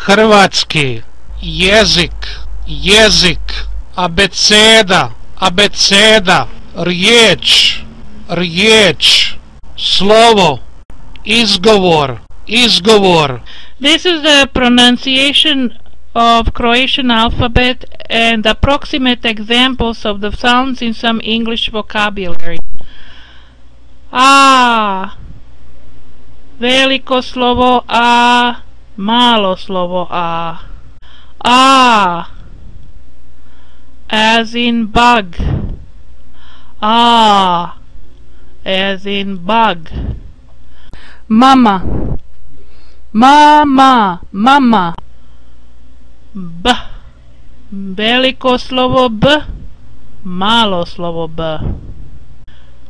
hrvatski, jezik, jezik, abeceda, abeceda, riječ, riječ, slovo, izgovor, izgovor. This is the pronunciation of Croatian alphabet and approximate examples of the sounds in some English vocabulary. A, veliko slovo A, malo slovo A. A, as in bug. A, as in bug. Mama, mama, mama. B, veliko slovo B, malo slovo B.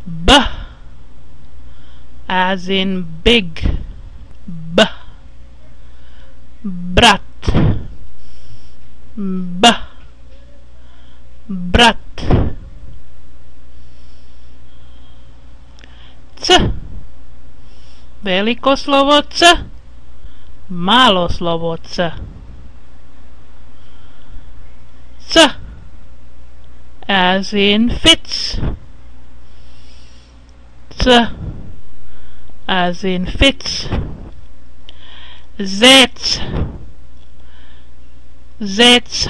B, as in big. B, brat. B, brat. C, veliko slovo C, malo slovo C. C, as in fits. C, as in fits. Zec, zec.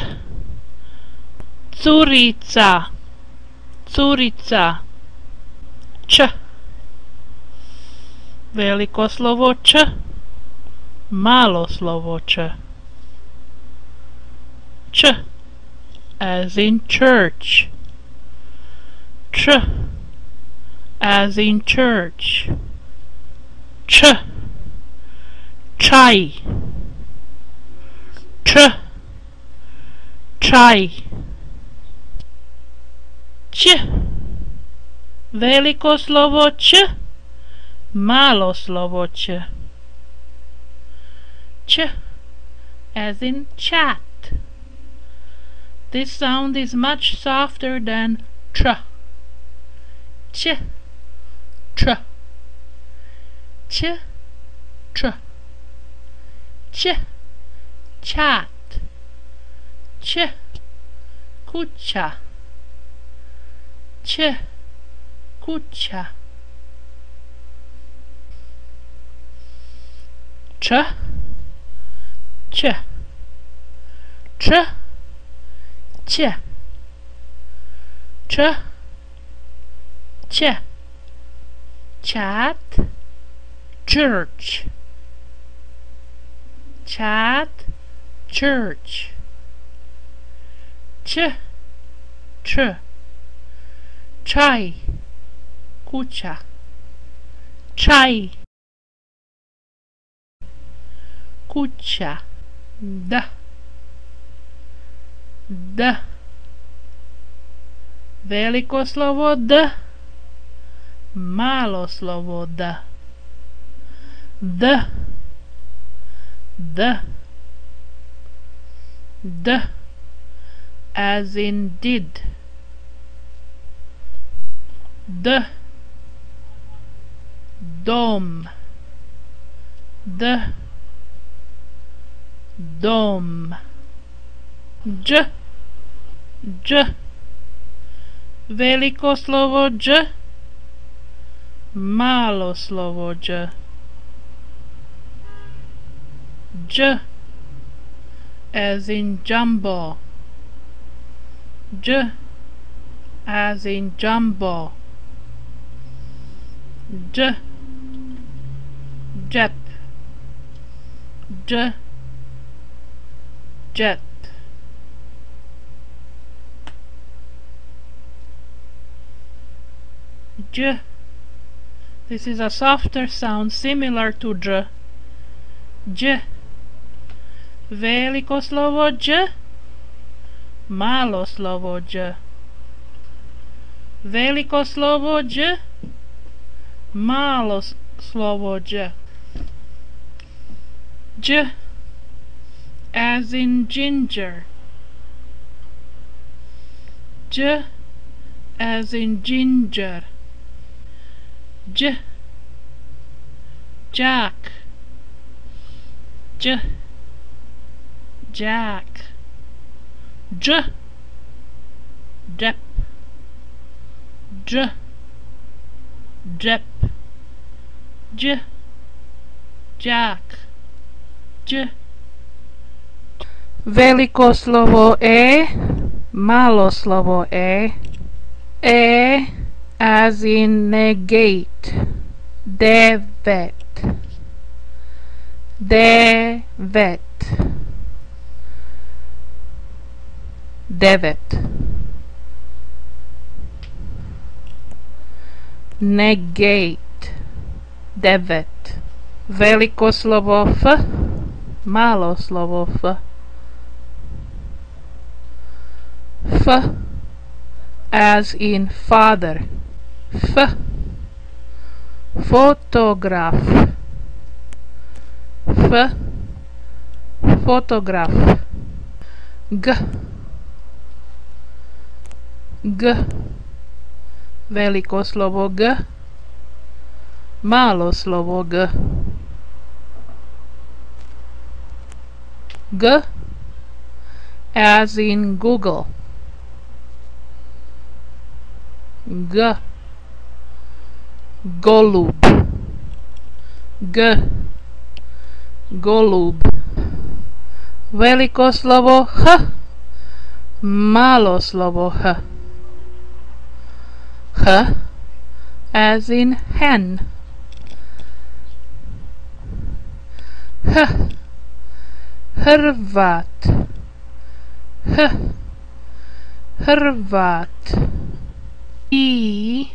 Curica, curica. Č, veliko slovo Č, malo slovo Č. Č, as in church. Ch, as in church. Č, čaj. Č, čaj. Č, veliko slovo Č, malo slovo Č. Č, as in chat. This sound is much softer than tr. Ch, tr. Ch, tr. Ch, chat. Ch, kuća. Ch, kuća. Č, č. Č, ć. Č, ć. Chat, church. Chat, church. Č, č. Čaj, kuća. Čaj, kuća. D, d. Veliko slovo D, malo slovo D. D, d. D, as in did. D, dom. D, dom. Dž, dž. Veliko slovo dž, malo slovo dž. Dž, as in jumbo. Dž, as in jumbo. Dž, džep. Dž, jet. J. This is a softer sound similar to J. J. Veliko slovo J, malo slovo J. Veliko slovo J, malo slovo J. J, as in ginger. J, as in ginger. J, jack. J, jack. J, jep, j, jep, j, jack, j. Veliko slovo e, malo slovo e. E as in negate. Devet. Devet. Devet. Negate. Devet. Veliko slovo f, malo slovo f. F as in father. F. Photograph. F. Photograph. G. G. Veliko slovo G, malo slovo G. G as in Google. G. Golub. G. Golub. Veliko slovo H, malo slovo H. H as in hen. H. Hrvat. H. Hrvat. I,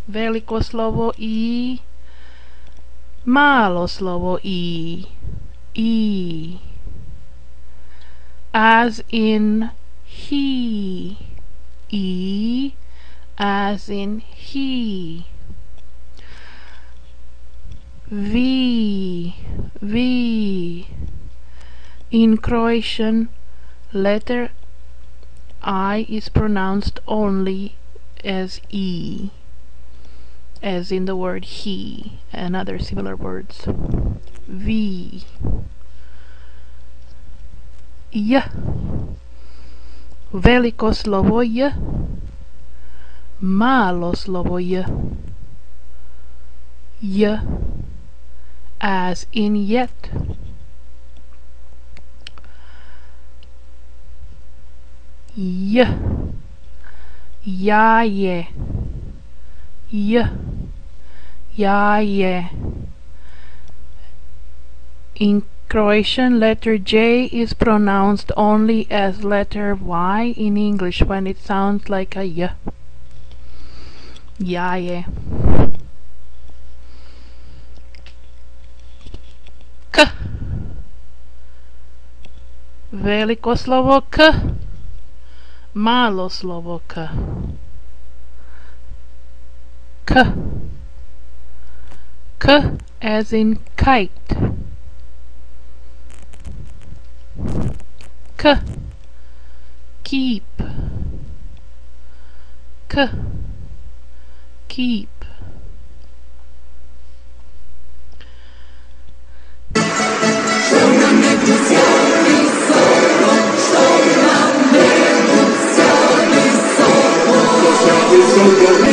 veliko slovo I, malo slovo I. I as in he. I as in he. V. V. In Croatian, letter I is pronounced only as E, as in the word he and other similar words. V. J. Veliko slovo J, malo slovo J. J as in yet. J. Jaje. J. Jaje. In Croatian, letter J is pronounced only as letter Y in English when it sounds like a Y. Jaje. K. Veliko slovo K, malo slovo K. K. K as in kite. K. Keep. K. Keep. So